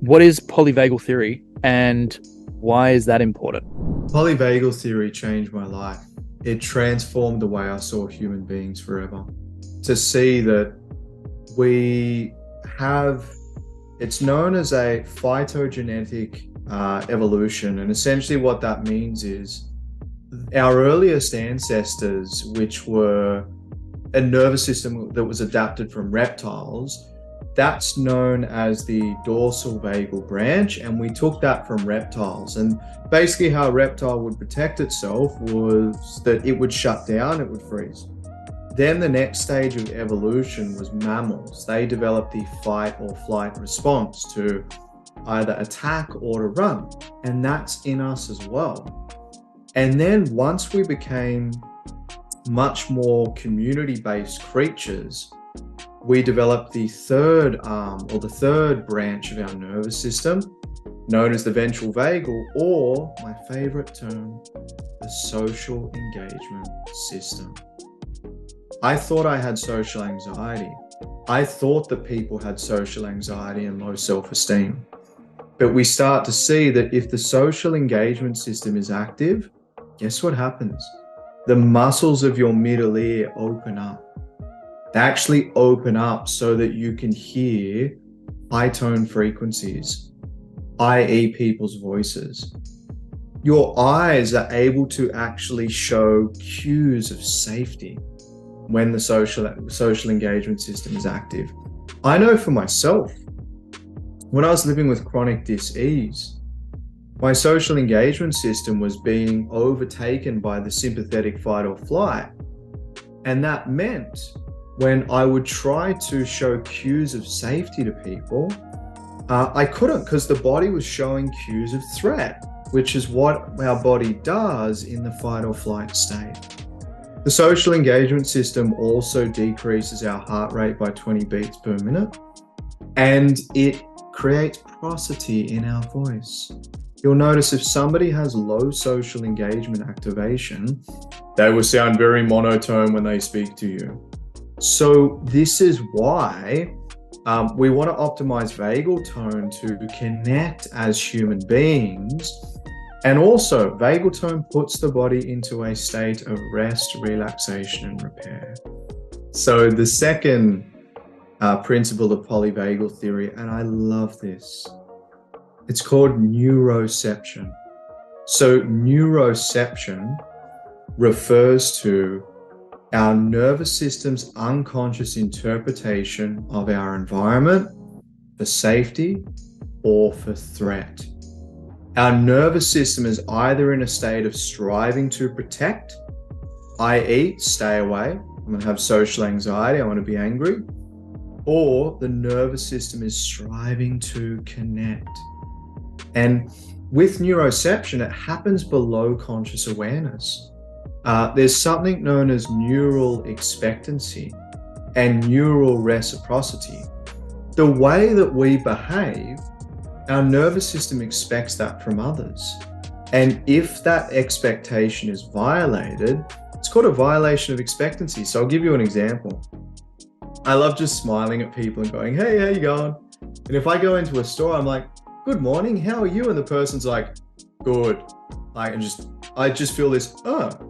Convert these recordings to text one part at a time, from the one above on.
What is polyvagal theory and why is that important? Polyvagal theory changed my life. It transformed the way I saw human beings forever. To see that we have, it's known as a phytogenetic evolution. And essentially what that means is our earliest ancestors, which were a nervous system that was adapted from reptiles, that's known as the dorsal vagal branch, and we took that from reptiles. And basically how a reptile would protect itself was that it would shut down, it would freeze. Then the next stage of evolution was mammals. They developed the fight or flight response to either attack or to run, and that's in us as well. And then once we became much more community-based creatures, we developed the third arm or the third branch of our nervous system, known as the ventral vagal, or my favorite term, the social engagement system. I thought I had social anxiety. I thought that people had social anxiety and low self-esteem. But we start to see that if the social engagement system is active, guess what happens? The muscles of your middle ear open up. They actually open up so that you can hear high tone frequencies, i.e. people's voices. Your eyes are able to actually show cues of safety when the social engagement system is active. I know for myself, when I was living with chronic dis-ease, my social engagement system was being overtaken by the sympathetic fight or flight. And that meant when I would try to show cues of safety to people, I couldn't, because the body was showing cues of threat, which is what our body does in the fight or flight state. The social engagement system also decreases our heart rate by 20 beats per minute, and it creates prosody in our voice. You'll notice if somebody has low social engagement activation, they will sound very monotone when they speak to you. So this is why we want to optimize vagal tone to connect as human beings. And also, vagal tone puts the body into a state of rest, relaxation, and repair. So the second principle of polyvagal theory, and I love this, it's called neuroception. So neuroception refers to our nervous system's unconscious interpretation of our environment for safety or for threat. Our nervous system is either in a state of striving to protect, i.e. stay away, I'm going to have social anxiety, I want to be angry, or the nervous system is striving to connect. And with neuroception, it happens below conscious awareness. There's something known as neural expectancy and neural reciprocity. The way that we behave, our nervous system expects that from others. And if that expectation is violated, it's called a violation of expectancy. So I'll give you an example. I love just smiling at people and going, hey, how you going? And if I go into a store, I'm like, good morning, how are you? And the person's like, good. I just feel this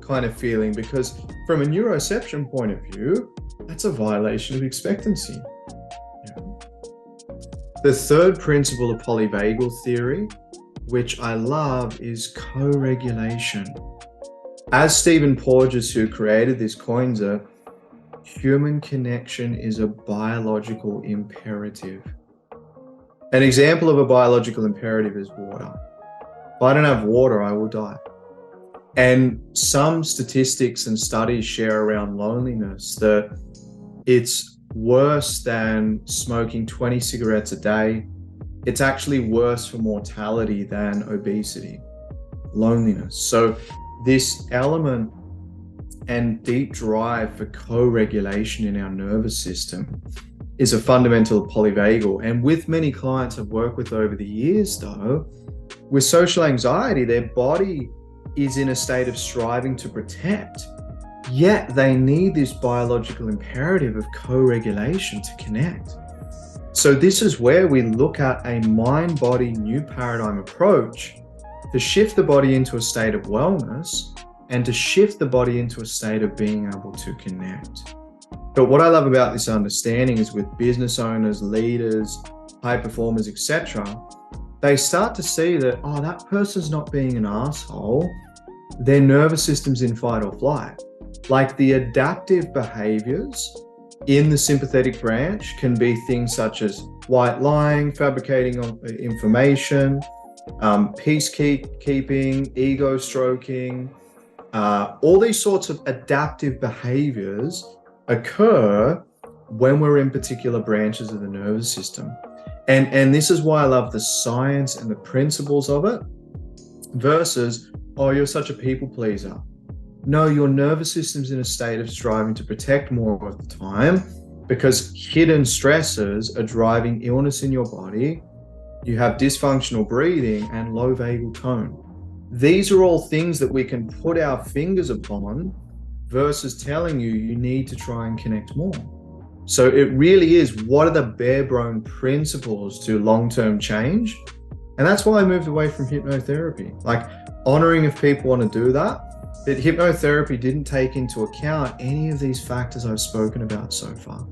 kind of feeling, because from a neuroception point of view, that's a violation of expectancy. Yeah. The third principle of polyvagal theory, which I love, is co-regulation. As Stephen Porges, who created this, coins it, human connection is a biological imperative. An example of a biological imperative is water. If I don't have water, I will die. And some statistics and studies share around loneliness that it's worse than smoking 20 cigarettes a day. It's actually worse for mortality than obesity, loneliness. So this element and deep drive for co-regulation in our nervous system is a fundamental polyvagal. And with many clients I've worked with over the years, though, with social anxiety, their body is in a state of striving to protect, yet they need this biological imperative of co-regulation to connect. So this is where we look at a mind-body new paradigm approach to shift the body into a state of wellness and to shift the body into a state of being able to connect. But what I love about this understanding is with business owners, leaders, high performers, etc., they start to see that, oh, that person's not being an asshole. Their nervous system's in fight or flight. Like the adaptive behaviors in the sympathetic branch can be things such as white lying, fabricating information, peacekeeping, ego stroking. All these sorts of adaptive behaviors occur when we're in particular branches of the nervous system. And this is why I love the science and the principles of it versus, oh, you're such a people pleaser. No, your nervous system's in a state of striving to protect more of the time because hidden stresses are driving illness in your body. You have dysfunctional breathing and low vagal tone. These are all things that we can put our fingers upon versus telling you you need to try and connect more. So it really is, what are the bare-bone principles to long-term change? And that's why I moved away from hypnotherapy. Like, honoring if people want to do that, but hypnotherapy didn't take into account any of these factors I've spoken about so far.